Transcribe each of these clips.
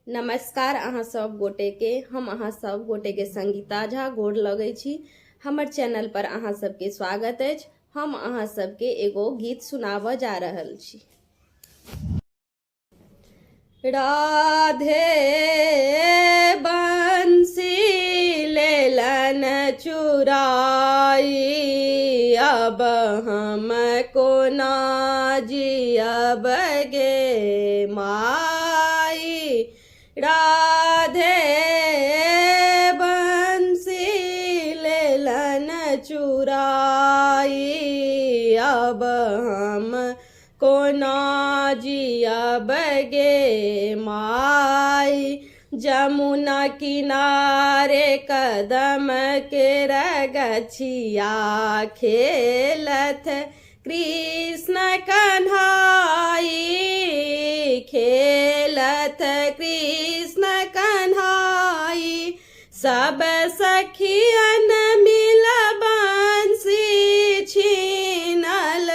नमस्कार अहाँ सब गोटे के हम अहाँ सब गोटे के संगीता झा गोर लगै छी। हमर चैनल पर अहाँ सबके स्वागत अछि। हम अहाँ सबके एगो गीत सुनाबऽ जा रहल छी। राधे बंसी लेलन चुराई, अब हम कोना जियब गे माई। राधे बंसी लेलन चुराई, अब हम कोना जियब गे माई। जमुना किनारे कदम के रगछिया खेलत कृष्ण कन्हाई, खेलत कृष्ण कन्हाई। सब सखियन मिल बंसी छीनल,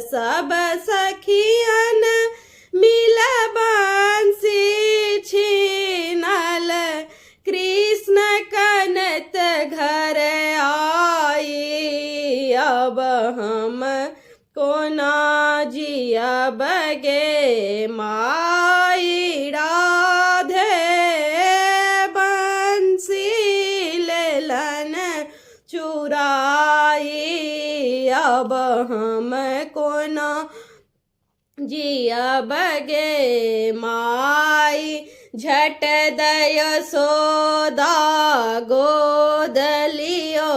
सब सखियन मिल बंसी छीनल। कृष्ण कनत घर आई, अब हम कोना जियब गे माई। राधे बंसी लेलन चुराई, अब हम कोना जियब गे माई। झट यशोदा गोद लियो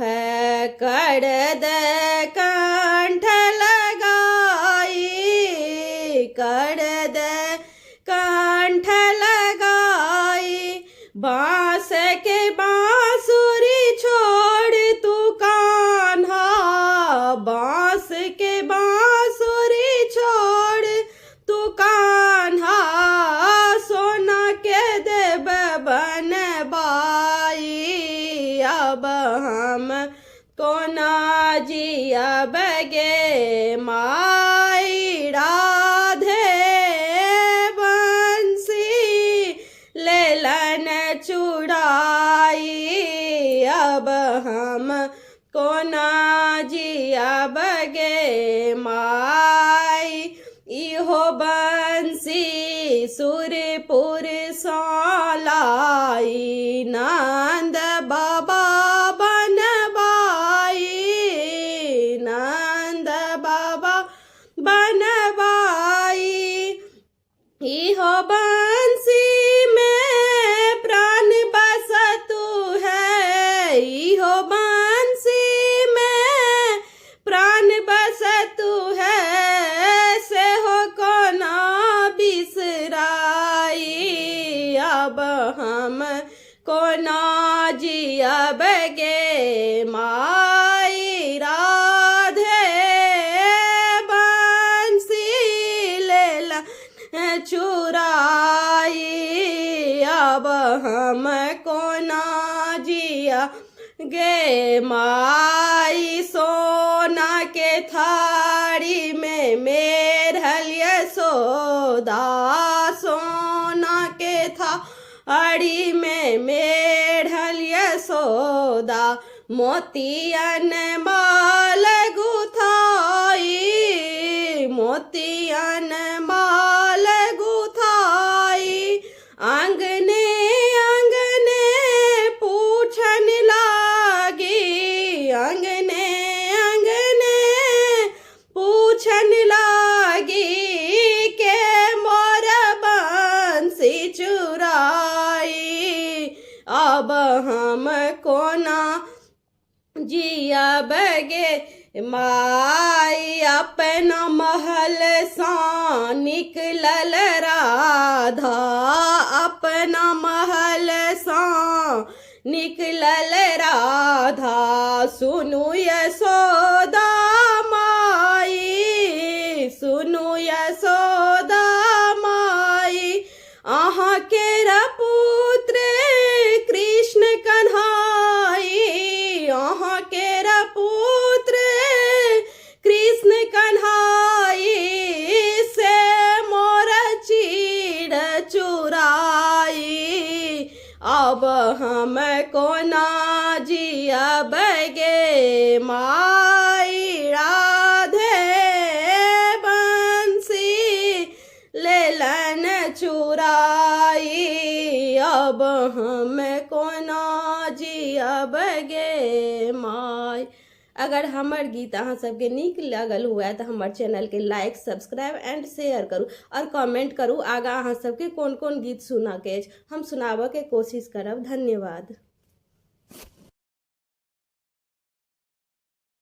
है, कर दे कंठ लगाई, कर दे कंठ लगाई। बांस के बांसुरी छोड़ तू कान्हा, बांस के बांसुरी छोड़ तू कान्हा। सोना के देब बनबाई, अब हम कोना जियब गे माई। राधे बंसी लेलन चुराई, अब हम कोना जियब गे माई। इहो बंसी सुरपुर सालाई, नंद बाबा बनबाई, नंद बाबा बनबाई। इहो बंसी में प्राण बसतु है, इहो बंसी में प्राण बसतु है। से हो कोना बिसराई, अब हम कोना जियब गे माई। राधे बंसी लेलन चुराई, अब हम कोना जिया गे माई। सोना के थारी में मेढ़ल यशोदा, सोना के थारी में मेढ़ल यशोदा। मोतियन माल गुथाई, मोतियन माल गुथाई। आंगने आंगने पूछन लागी, आंगने आंगने पूछन लागी। के मोर बंसी चुराई, अब हम कोना जियब गे माई। अपना महल सा निकलल राधा, अपना महल सा निकलल राधा। सुनु यशोदा माई, सुनु यशोदा माई। अहाँ केरा पुत्र कृष्ण कन्हाई, अहाँ केरा पुत्र कृष्ण कन्हाई। से मोर चीड़ चुरा अब हम कोना जियब गे माई राधे बंसी लेलन चुराई। अब हम कोना जियब गे माई। अगर हमर गीत अहाँ सबके नीक लगल हुआ तो हमर चैनल के लाइक सब्सक्राइब एंड शेयर करू और कमेंट करू आगा अहाँ सबके कोन कोन गीत सुनऽ के अछि, हम सुनाबऽ के कोशिश करब। धन्यवाद।